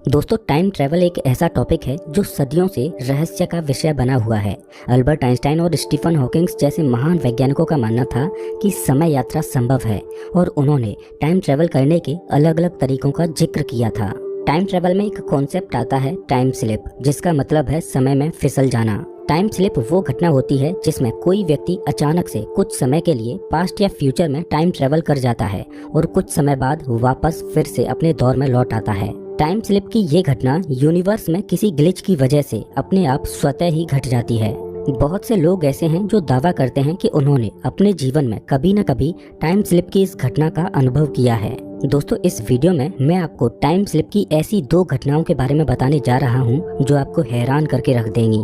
दोस्तों, time travel एक ऐसा टॉपिक है जो सदियों से रहस्य का विषय बना हुआ है। अल्बर्ट आइंस्टाइन और स्टीफन हॉकिंग्स जैसे महान वैज्ञानिकों का मानना था कि समय यात्रा संभव है और उन्होंने टाइम ट्रैवल करने के अलग अलग तरीकों का जिक्र किया था। टाइम ट्रैवल में एक कॉन्सेप्ट आता है टाइम स्लिप, जिसका मतलब है समय में फिसल जाना। टाइम स्लिप वो घटना होती है जिसमें कोई व्यक्ति अचानक से कुछ समय के लिए पास्ट या फ्यूचर में टाइम ट्रैवल कर जाता है और कुछ समय बाद वापस फिर से अपने दौर में लौट आता है। टाइम स्लिप की ये घटना यूनिवर्स में किसी ग्लिच की वजह से अपने आप स्वतः ही घट जाती है। बहुत से लोग ऐसे हैं जो दावा करते हैं कि उन्होंने अपने जीवन में कभी न कभी टाइम स्लिप की इस घटना का अनुभव किया है। दोस्तों, इस वीडियो में मैं आपको टाइम स्लिप की ऐसी 2 घटनाओं के बारे में बताने जा रहा हूँ जो आपको हैरान करके रख देंगी।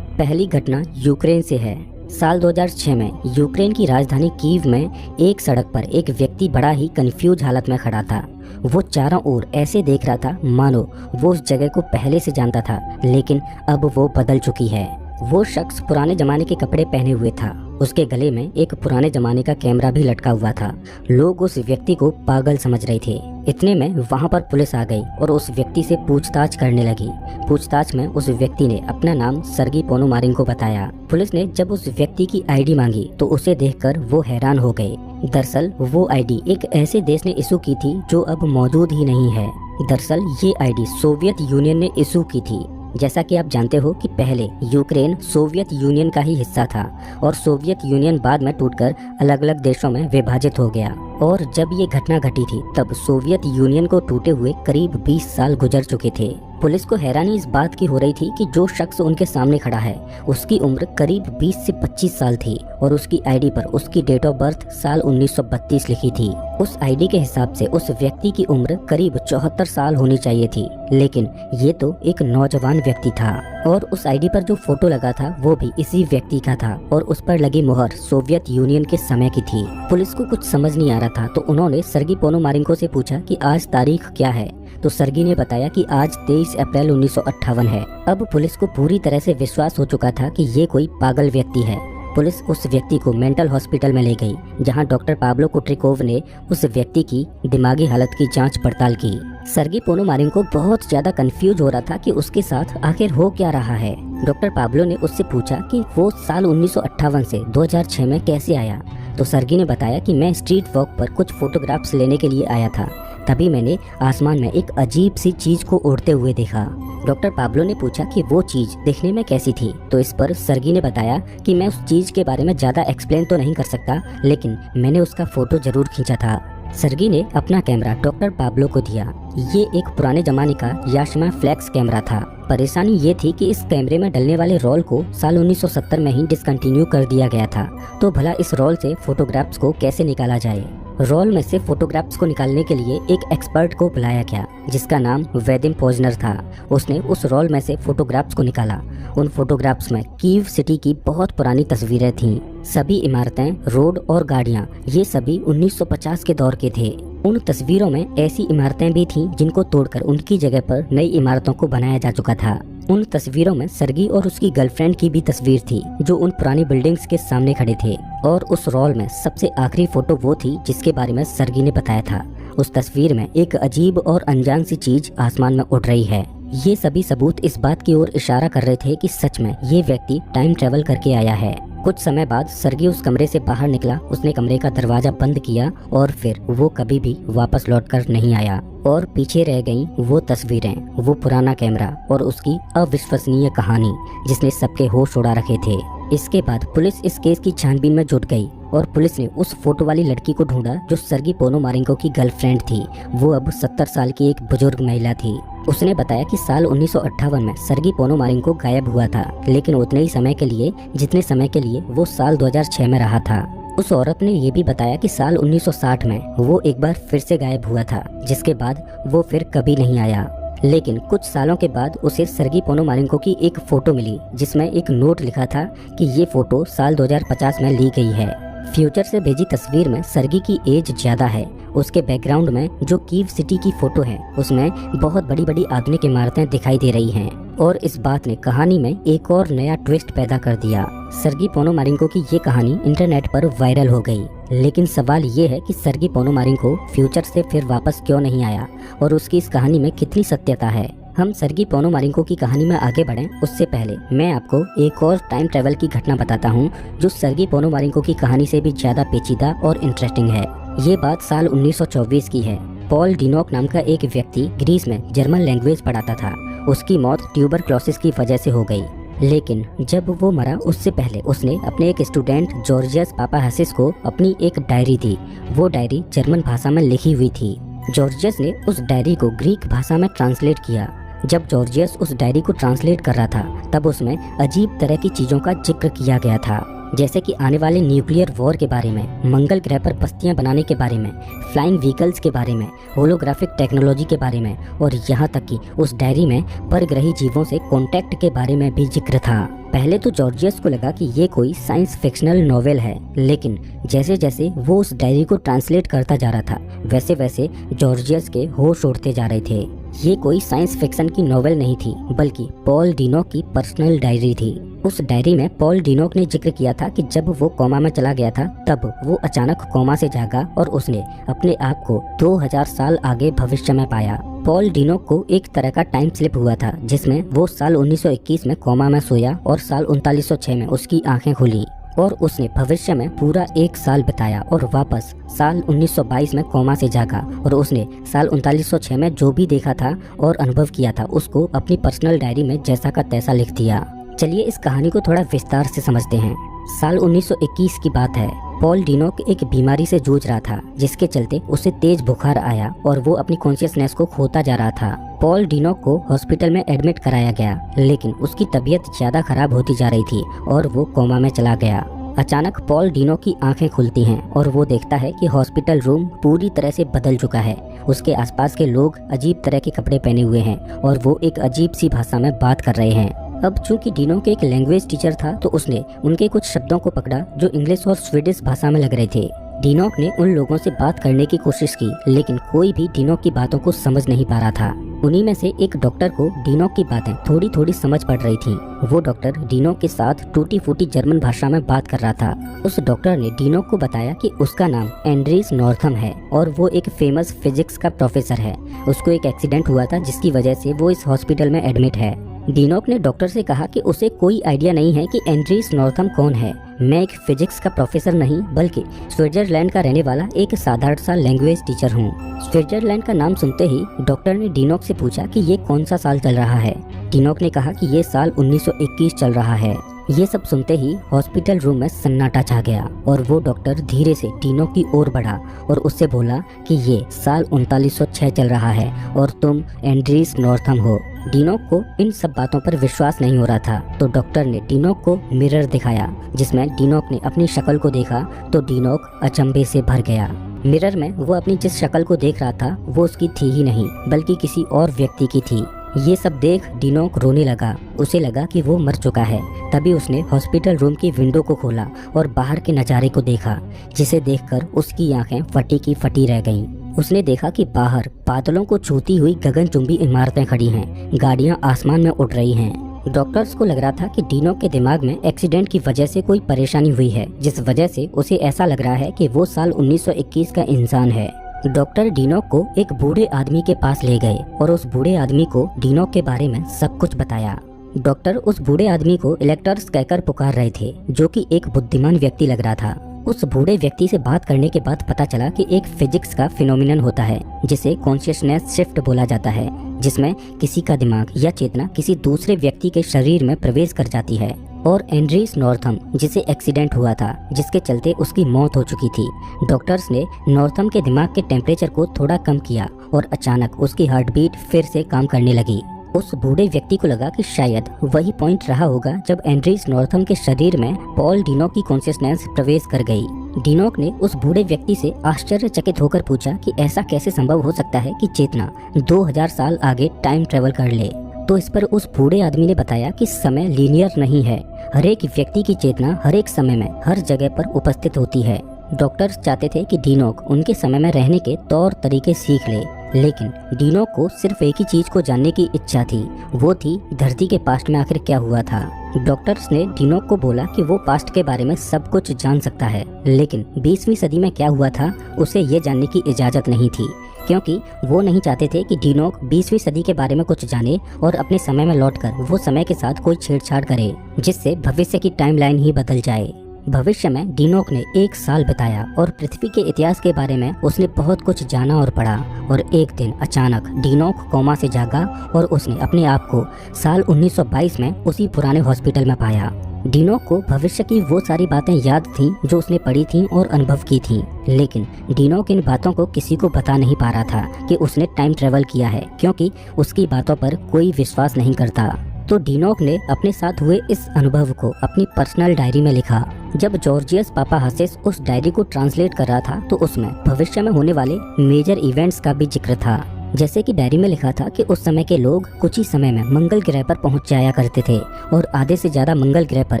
पहली घटना यूक्रेन से है। साल 2006 में यूक्रेन की राजधानी कीव में एक सड़क पर एक व्यक्ति बड़ा ही कंफ्यूज हालत में खड़ा था। वो चारों ओर ऐसे देख रहा था मानो वो उस जगह को पहले से जानता था, लेकिन अब वो बदल चुकी है। वो शख्स पुराने जमाने के कपड़े पहने हुए था। उसके गले में एक पुराने जमाने का कैमरा भी लटका हुआ था। लोग उस व्यक्ति को पागल समझ रहे थे। इतने में वहां पर पुलिस आ गई और उस व्यक्ति से पूछताछ करने लगी। पूछताछ में उस व्यक्ति ने अपना नाम सर्गी पोनोमारिन को बताया। पुलिस ने जब उस व्यक्ति की आईडी मांगी तो उसे देखकर वो हैरान हो गए। दरअसल वो आईडी एक ऐसे देश ने इशू की थी जो अब मौजूद ही नहीं है। दरअसल ये आईडी सोवियत यूनियन ने इशू की थी। जैसा कि आप जानते हो कि पहले यूक्रेन सोवियत यूनियन का ही हिस्सा था और सोवियत यूनियन बाद में टूटकर अलग अलग देशों में विभाजित हो गया। और जब ये घटना घटी थी तब सोवियत यूनियन को टूटे हुए करीब 20 साल गुजर चुके थे। पुलिस को हैरानी इस बात की हो रही थी कि जो शख्स उनके सामने खड़ा है उसकी उम्र करीब 20 से 25 साल थी और उसकी आईडी पर उसकी डेट ऑफ बर्थ साल 1932 लिखी थी। उस आईडी के हिसाब से उस व्यक्ति की उम्र करीब 74 साल होनी चाहिए थी, लेकिन ये तो एक नौजवान व्यक्ति था। और उस आईडी पर जो फोटो लगा था वो भी इसी व्यक्ति का था और उस पर लगी मुहर सोवियत यूनियन के समय की थी। पुलिस को कुछ समझ नहीं आ रहा था तो उन्होंने सर्गी पोनोमारिंको से पूछा कि आज तारीख क्या है। तो सर्गी ने बताया कि आज 23 अप्रैल 1958 है। अब पुलिस को पूरी तरह से विश्वास हो चुका था कि ये कोई पागल व्यक्ति है। पुलिस उस व्यक्ति को मेंटल हॉस्पिटल में ले गई, जहां डॉक्टर पाब्लो कुट्रिकोव ने उस व्यक्ति की दिमागी हालत की जांच पड़ताल की। सर्गी पोनोमारिंको बहुत ज्यादा कंफ्यूज हो रहा था कि उसके साथ आखिर हो क्या रहा है। डॉक्टर पाब्लो ने उससे पूछा कि वो साल 1958 से 2006 में कैसे आया। तो सर्गी ने बताया कि मैं स्ट्रीट वॉक पर कुछ फोटोग्राफ्स लेने के लिए आया था, तभी मैंने आसमान में एक अजीब सी चीज को उड़ते हुए देखा। डॉक्टर पाब्लो ने पूछा कि वो चीज देखने में कैसी थी। तो इस पर सर्गी ने बताया कि मैं उस चीज के बारे में ज्यादा एक्सप्लेन तो नहीं कर सकता, लेकिन मैंने उसका फोटो जरूर खींचा था। सर्गी ने अपना कैमरा डॉक्टर पाब्लो को दिया। ये एक पुराने जमाने का याशिमा फ्लैक्स कैमरा था। परेशानी ये थी कि इस कैमरे में डलने वाले रोल को साल 1970 में ही डिसकंटिन्यू कर दिया गया था। तो भला इस रोल से फोटोग्राफ्स को कैसे निकाला जाए। रोल में से फोटोग्राफ्स को निकालने के लिए एक एक्सपर्ट को बुलाया गया जिसका नाम वेदिम पोजनर था। उसने उस रोल में से फोटोग्राफ्स को निकाला। उन फोटोग्राफ्स में कीव सिटी की बहुत पुरानी तस्वीरें थीं। सभी इमारतें, रोड और गाड़ियां ये सभी 1950 के दौर के थे। उन तस्वीरों में ऐसी इमारतें भी थीं जिनको तोड़कर उनकी जगह पर नई इमारतों को बनाया जा चुका था। उन तस्वीरों में सर्गी और उसकी गर्लफ्रेंड की भी तस्वीर थी जो उन पुरानी बिल्डिंग्स के सामने खड़े थे। और उस रोल में सबसे आखिरी फोटो वो थी जिसके बारे में सर्गी ने बताया था। उस तस्वीर में एक अजीब और अनजान सी चीज आसमान में उड़ रही है। ये सभी सबूत इस बात की ओर इशारा कर रहे थे कि सच में ये व्यक्ति टाइम ट्रेवल करके आया है। कुछ समय बाद सर्गी उस कमरे से बाहर निकला। उसने कमरे का दरवाजा बंद किया और फिर वो कभी भी वापस लौटकर नहीं आया। और पीछे रह गईं वो तस्वीरें, वो पुराना कैमरा और उसकी अविश्वसनीय कहानी जिसने सबके होश उड़ा रखे थे। इसके बाद पुलिस इस केस की छानबीन में जुट गई और पुलिस ने उस फोटो वाली लड़की को ढूंढा जो सर्गी पोनोमारिंको की गर्लफ्रेंड थी। वो अब 70 साल की एक बुजुर्ग महिला थी। उसने बताया कि साल 1958 में सर्गी पोनोमारिंको गायब हुआ था, लेकिन उतने ही समय के लिए जितने समय के लिए वो साल 2006 में रहा था। उस औरत ने ये भी बताया कि साल 1960 में वो एक बार फिर से गायब हुआ था, जिसके बाद वो फिर कभी नहीं आया। लेकिन कुछ सालों के बाद उसे सर्गी पोनोमारिंको की एक फोटो मिली जिसमें एक नोट लिखा था कि ये फोटो साल 2050 में ली गई है। फ्यूचर से भेजी तस्वीर में सर्गी की एज ज्यादा है। उसके बैकग्राउंड में जो कीव सिटी की फोटो है उसमें बहुत बड़ी बड़ी आधुनिक इमारतें दिखाई दे रही हैं और इस बात ने कहानी में एक और नया ट्विस्ट पैदा कर दिया। सर्गी पोनोमारिंको की ये कहानी इंटरनेट पर वायरल हो गई, लेकिन सवाल ये है कि सर्गी पोनोमारेंको फ्यूचर से फिर वापस क्यों नहीं आया और उसकी इस कहानी में कितनी सत्यता है। हम सर्गी पोनोमारेंको की कहानी में आगे बढ़ें उससे पहले मैं आपको एक और टाइम ट्रेवल की घटना बताता हूँ जो सर्गी पोनोमारेंको की कहानी से भी ज्यादा पेचीदा और इंटरेस्टिंग है। ये बात साल 1924 की है। पॉल डिनोक नाम का एक व्यक्ति ग्रीस में जर्मन लैंग्वेज पढ़ाता था। उसकी मौत ट्यूबरक्लोसिस की वजह से हो गई, लेकिन जब वो मरा उससे पहले उसने अपने एक स्टूडेंट जॉर्जियस पापाहासिस को अपनी एक डायरी दी। वो डायरी जर्मन भाषा में लिखी हुई थी। जॉर्जियस ने उस डायरी को ग्रीक भाषा में ट्रांसलेट किया। जब जॉर्जियस उस डायरी को ट्रांसलेट कर रहा था तब उसमें अजीब तरह की चीजों का जिक्र किया गया था, जैसे कि आने वाले न्यूक्लियर वॉर के बारे में, मंगल ग्रह पर बस्तियां बनाने के बारे में, फ्लाइंग व्हीकल्स के बारे में, होलोग्राफिक टेक्नोलॉजी के बारे में और यहाँ तक कि उस डायरी में परग्रही जीवों से कांटेक्ट के बारे में भी जिक्र था। पहले तो जॉर्जियस को लगा कि ये कोई साइंस फिक्शनल नॉवेल है, लेकिन जैसे जैसे वो उस डायरी को ट्रांसलेट करता जा रहा था वैसे वैसे जॉर्जियस के होश उड़ते जा रहे थे। ये कोई साइंस फिक्शन की नॉवेल नहीं थी बल्कि पॉल डिनोक की पर्सनल डायरी थी। उस डायरी में पॉल डिनोक ने जिक्र किया था कि जब वो कोमा में चला गया था तब वो अचानक कोमा से जागा और उसने अपने आप को 2000 साल आगे भविष्य में पाया। पॉल डिनोक को एक तरह का टाइम स्लिप हुआ था जिसमें वो साल 1921 में कोमा में सोया और साल 3906 में उसकी आंखें खुली और उसने भविष्य में पूरा 1 साल बिताया और वापस साल 1922 में कोमा से जागा और उसने साल 3906 में जो भी देखा था और अनुभव किया था उसको अपनी पर्सनल डायरी में जैसा का तैसा लिख दिया। चलिए इस कहानी को थोड़ा विस्तार से समझते हैं। साल 1921 की बात है। पॉल डिनोक एक बीमारी से जूझ रहा था जिसके चलते उसे तेज बुखार आया और वो अपनी कॉन्शियसनेस को खोता जा रहा था। पॉल डिनोक को हॉस्पिटल में एडमिट कराया गया, लेकिन उसकी तबीयत ज्यादा खराब होती जा रही थी और वो कोमा में चला गया। अचानक पॉल डिनोक की आंखें खुलती हैं और वो देखता है कि हॉस्पिटल रूम पूरी तरह से बदल चुका है। उसके आसपास के लोग अजीब तरह के कपड़े पहने हुए हैं और वो एक अजीब सी भाषा में बात कर रहे हैं। अब चूंकि डिनोक एक लैंग्वेज टीचर था तो उसने उनके कुछ शब्दों को पकड़ा जो इंग्लिश और स्वीडिश भाषा में लग रहे थे। डिनोक ने उन लोगों से बात करने की कोशिश की, लेकिन कोई भी डिनोक की बातों को समझ नहीं पा रहा था। उन्हीं में से एक डॉक्टर को डिनोक की बातें थोड़ी थोड़ी समझ पड़ रही थी। वो डॉक्टर डिनोक के साथ टूटी फूटी जर्मन भाषा में बात कर रहा था। उस डॉक्टर ने डिनोक को बताया कि उसका नाम एंड्रीस नॉर्थम है और वो एक फेमस फिजिक्स का प्रोफेसर है। उसको एक एक्सीडेंट हुआ था जिसकी वजह से वो इस हॉस्पिटल में एडमिट है। डिनोक ने डॉक्टर से कहा कि उसे कोई आइडिया नहीं है कि एंड्रीस नॉर्थम कौन है। मैं एक फिजिक्स का प्रोफेसर नहीं बल्कि स्विट्जरलैंड का रहने वाला एक साधारण सा लैंग्वेज टीचर हूँ। स्विट्जरलैंड का नाम सुनते ही डॉक्टर ने डिनोक से पूछा कि ये कौन सा साल चल रहा है। डिनोक ने कहा कि ये साल 1921 चल रहा है। ये सब सुनते ही हॉस्पिटल रूम में सन्नाटा छा गया और वो डॉक्टर धीरे से डिनोक की ओर बढ़ा और उससे बोला कि ये साल 3906 चल रहा है और तुम एंड्रीस नॉर्थम हो। डिनोक को इन सब बातों पर विश्वास नहीं हो रहा था तो डॉक्टर ने डिनोक को मिरर दिखाया जिसमें डिनोक ने अपनी शक्ल को देखा तो डिनोक अचंभे से भर गया। मिरर में वो अपनी जिस शक्ल को देख रहा था वो उसकी थी ही नहीं बल्कि किसी और व्यक्ति की थी। ये सब देख डिनोक रोने लगा। उसे लगा कि वो मर चुका है। तभी उसने हॉस्पिटल रूम की विंडो को खोला और बाहर के नज़ारे को देखा, जिसे देखकर उसकी आंखें फटी की फटी रह गईं। उसने देखा कि बाहर बादलों को छूती हुई गगनचुंबी इमारतें खड़ी हैं, गाड़ियां आसमान में उड़ रही हैं। डॉक्टर्स को लग रहा था कि डिनोक के दिमाग में एक्सीडेंट की वजह से कोई परेशानी हुई है, जिस वजह से उसे ऐसा लग रहा है कि वो साल 1921 का इंसान है। डॉक्टर डिनोक को एक बूढ़े आदमी के पास ले गए और उस बूढ़े आदमी को डिनोक के बारे में सब कुछ बताया। डॉक्टर उस बूढ़े आदमी को इलेक्टर्स कहकर पुकार रहे थे, जो कि एक बुद्धिमान व्यक्ति लग रहा था। उस बूढ़े व्यक्ति से बात करने के बाद पता चला कि एक फिजिक्स का फिनोमिनन होता है जिसे कॉन्शियसनेस शिफ्ट बोला जाता है, जिसमें किसी का दिमाग या चेतना किसी दूसरे व्यक्ति के शरीर में प्रवेश कर जाती है। और एंड्रीस नॉर्थम जिसे एक्सीडेंट हुआ था जिसके चलते उसकी मौत हो चुकी थी, डॉक्टर्स ने नॉर्थम के दिमाग के टेम्परेचर को थोड़ा कम किया और अचानक उसकी हार्ट बीट फिर से काम करने लगी। उस बूढ़े व्यक्ति को लगा कि शायद वही पॉइंट रहा होगा जब एंड्रीस नॉर्थम के शरीर में पॉल डिनोक की कॉन्शियसनेस प्रवेश कर गई। डिनोक ने उस बूढ़े व्यक्ति से आश्चर्यचकित होकर पूछा कि ऐसा कैसे संभव हो सकता है कि चेतना 2000 साल आगे टाइम ट्रेवल कर ले। तो इस पर उस बूढ़े आदमी ने बताया कि समय लीनियर नहीं है, हर एक व्यक्ति की चेतना हर एक समय में हर जगह पर उपस्थित होती है। डॉक्टर्स चाहते थे कि डिनोक उनके समय में रहने के तौर तरीके सीख ले लेकिन डीनो को सिर्फ एक ही चीज को जानने की इच्छा थी, वो थी धरती के पास्ट में आखिर क्या हुआ था। डॉक्टर्स ने डीनो को बोला कि वो पास्ट के बारे में सब कुछ जान सकता है, लेकिन 20वीं सदी में क्या हुआ था उसे ये जानने की इजाजत नहीं थी, क्योंकि वो नहीं चाहते थे कि डीनो 20वीं सदी के बारे में कुछ जाने और अपने समय में लौटकर वो समय के साथ कोई छेड़छाड़ करे जिससे भविष्य की टाइमलाइन ही बदल जाए। भविष्य में डीनोक ने 1 साल बिताया और पृथ्वी के इतिहास के बारे में उसने बहुत कुछ जाना और पढ़ा, और एक दिन अचानक डीनोक कोमा से जागा और उसने अपने आप को साल 1922 में उसी पुराने हॉस्पिटल में पाया। डीनोक को भविष्य की वो सारी बातें याद थीं जो उसने पढ़ी थीं और अनुभव की थीं, लेकिन डीनोक इन बातों को किसी को बता नहीं पा रहा था कि उसने टाइम ट्रेवल किया है, क्योंकि उसकी बातों पर कोई विश्वास नहीं करता। तो डीनोक ने अपने साथ हुए इस अनुभव को अपनी पर्सनल डायरी में लिखा। जब जॉर्जियस पापाहासिस उस डायरी को ट्रांसलेट कर रहा था तो उसमें भविष्य में होने वाले मेजर इवेंट्स का भी जिक्र था। जैसे कि डायरी में लिखा था कि उस समय के लोग कुछ ही समय में मंगल ग्रह पर पहुंच जाया करते थे और आधे से ज्यादा मंगल ग्रह पर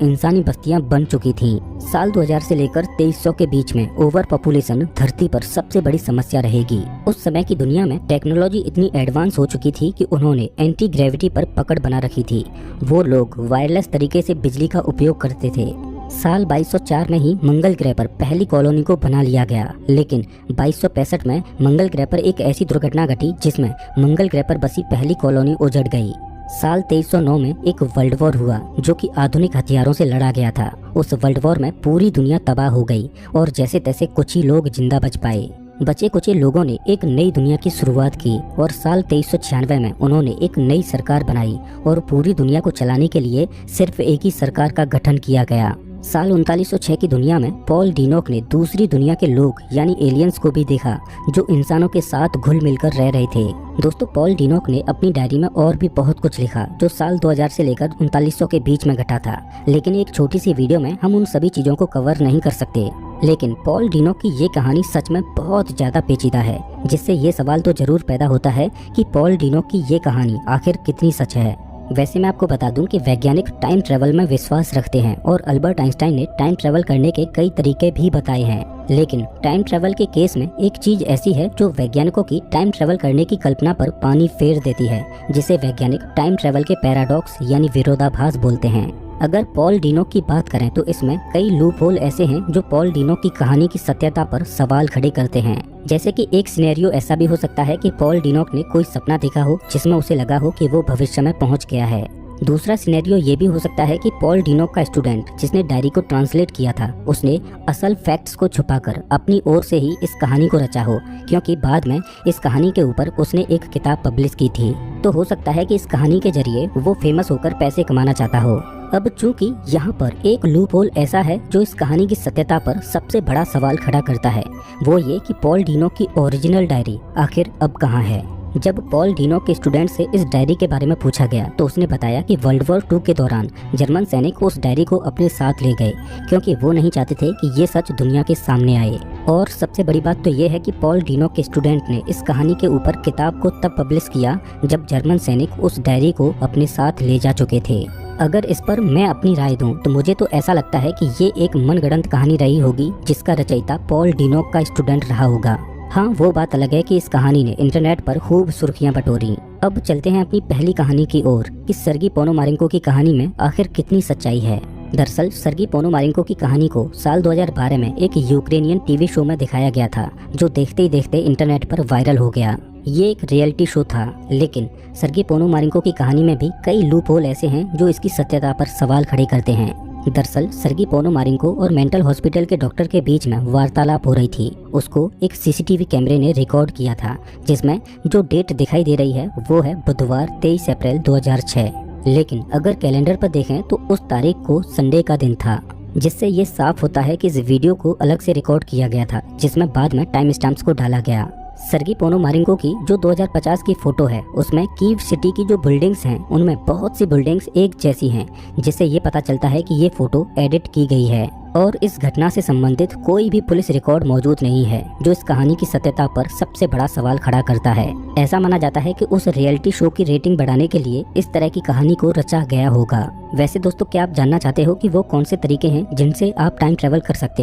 इंसानी बस्तियां बन चुकी थीं। साल 2000 से लेकर 2300 के बीच में ओवर पॉपुलेशन धरती पर सबसे बड़ी समस्या रहेगी। उस समय की दुनिया में टेक्नोलॉजी इतनी एडवांस हो चुकी थी कि उन्होंने एंटी ग्रेविटी पर पकड़ बना रखी थी। वो लोग वायरलेस तरीके से बिजली का उपयोग करते थे। साल 2204 में ही मंगल ग्रह पर पहली कॉलोनी को बना लिया गया, लेकिन 2265 में मंगल ग्रह पर एक ऐसी दुर्घटना घटी जिसमें मंगल ग्रह पर बसी पहली कॉलोनी उजड़ गई। साल 2309 में एक वर्ल्ड वॉर हुआ जो कि आधुनिक हथियारों से लड़ा गया था। उस वर्ल्ड वॉर में पूरी दुनिया तबाह हो गई और जैसे तैसे कुछ ही लोग जिंदा बच पाए। बचे कुछ लोगों ने एक नई दुनिया की शुरुआत की और साल 2396 में उन्होंने एक नई सरकार बनाई और पूरी दुनिया को चलाने के लिए सिर्फ एक ही सरकार का गठन किया गया। साल 3906 की दुनिया में पॉल डीनोक ने दूसरी दुनिया के लोग यानी एलियंस को भी देखा जो इंसानों के साथ घुल मिलकर रह रहे थे। दोस्तों, पॉल डीनोक ने अपनी डायरी में और भी बहुत कुछ लिखा जो साल 2000 से लेकर 3900 के बीच में घटा था, लेकिन एक छोटी सी वीडियो में हम उन सभी चीजों को कवर नहीं कर सकते। लेकिन पॉल डीनोक की ये कहानी सच में बहुत ज्यादा पेचीदा है, जिससे ये सवाल तो जरूर पैदा होता है कि पॉल डीनोक की ये कहानी आखिर कितनी सच है। वैसे मैं आपको बता दूं कि वैज्ञानिक टाइम ट्रेवल में विश्वास रखते हैं और अल्बर्ट आइंस्टाइन ने टाइम ट्रेवल करने के कई तरीके भी बताए हैं, लेकिन टाइम ट्रेवल के केस में एक चीज ऐसी है जो वैज्ञानिकों की टाइम ट्रेवल करने की कल्पना पर पानी फेर देती है, जिसे वैज्ञानिक टाइम ट्रेवल के पैराडॉक्स यानी विरोधाभास बोलते हैं। अगर पॉल डीनोक की बात करें तो इसमें कई लूप होल ऐसे हैं जो पॉल डीनोक की कहानी की सत्यता पर सवाल खड़े करते हैं। जैसे कि एक सिनेरियो ऐसा भी हो सकता है कि पॉल डीनोक ने कोई सपना देखा हो जिसमें उसे लगा हो कि वो भविष्य में पहुंच गया है। दूसरा सिनेरियो ये भी हो सकता है कि पॉल डीनोक का स्टूडेंट जिसने डायरी को ट्रांसलेट किया था उसने असल फैक्ट्स को छुपाकर अपनी ओर से ही इस कहानी को रचा हो, क्योंकि बाद में इस कहानी के ऊपर उसने एक किताब पब्लिश की थी। तो हो सकता है कि इस कहानी के जरिए वो फेमस होकर पैसे कमाना चाहता हो। अब चूंकि यहाँ पर एक लूप होल ऐसा है जो इस कहानी की सत्यता पर सबसे बड़ा सवाल खड़ा करता है, वो ये कि पॉल डीनोक की ओरिजिनल डायरी आखिर अब कहाँ है। जब पॉल डीनोक के स्टूडेंट से इस डायरी के बारे में पूछा गया तो उसने बताया कि वर्ल्ड वॉर 2 के दौरान जर्मन सैनिक उस डायरी को अपने साथ ले गए, क्योंकि वो नहीं चाहते थे कि ये सच दुनिया के सामने आए। और सबसे बड़ी बात तो ये है कि पॉल डीनोक के स्टूडेंट ने इस कहानी के ऊपर किताब को तब पब्लिश किया जब जर्मन सैनिक उस डायरी को अपने साथ ले जा चुके थे। अगर इस पर मैं अपनी राय दूं तो मुझे तो ऐसा लगता है कि ये एक मनगढ़ंत कहानी रही होगी जिसका रचयिता पॉल डीनोक का स्टूडेंट रहा होगा। हाँ, वो बात अलग है कि इस कहानी ने इंटरनेट पर खूब सुर्खियां बटोरी। अब चलते हैं अपनी पहली कहानी की ओर कि सर्गी पोनोमारेंको की कहानी में आखिर कितनी सच्चाई है। दरअसल सर्गी पोनोमारेंको की कहानी को साल 2012 में एक यूक्रेनियन टीवी शो में दिखाया गया था जो देखते ही देखते इंटरनेट पर वायरल हो गया। ये एक रियलिटी शो था, लेकिन सर्गी पोनोमारेंको की कहानी में भी कई लूप होल ऐसे हैं जो इसकी सत्यता पर सवाल खड़े करते हैं। दरअसल सर्गी पोनोमारेंको और मेंटल हॉस्पिटल के डॉक्टर के बीच में वार्तालाप हो रही थी। उसको एक सीसीटीवी कैमरे ने रिकॉर्ड किया था, जिसमें जो डेट दिखाई दे रही है वो है बुधवार 23 अप्रैल 2006। लेकिन अगर कैलेंडर पर देखें तो उस तारीख को संडे का दिन था, जिससे ये साफ होता है कि इस वीडियो को अलग से रिकॉर्ड किया गया था, जिसमें बाद में टाइम स्टैम्प्स को डाला गया। सर्गी पोनोमारेंको की जो 2050 की फोटो है उसमें कीव सिटी की जो बिल्डिंग्स हैं उनमें बहुत सी बिल्डिंग्स एक जैसी हैं, जिससे ये पता चलता है कि ये फोटो एडिट की गई है। और इस घटना से संबंधित कोई भी पुलिस रिकॉर्ड मौजूद नहीं है, जो इस कहानी की सत्यता पर सबसे बड़ा सवाल खड़ा करता है। ऐसा माना जाता है कि उस रियलिटी शो की रेटिंग बढ़ाने के लिए इस तरह की कहानी को रचा गया होगा। वैसे दोस्तों, क्या आप जानना चाहते हो कि वो कौन से तरीके हैं जिनसे आप टाइम ट्रेवल कर सकते हैं?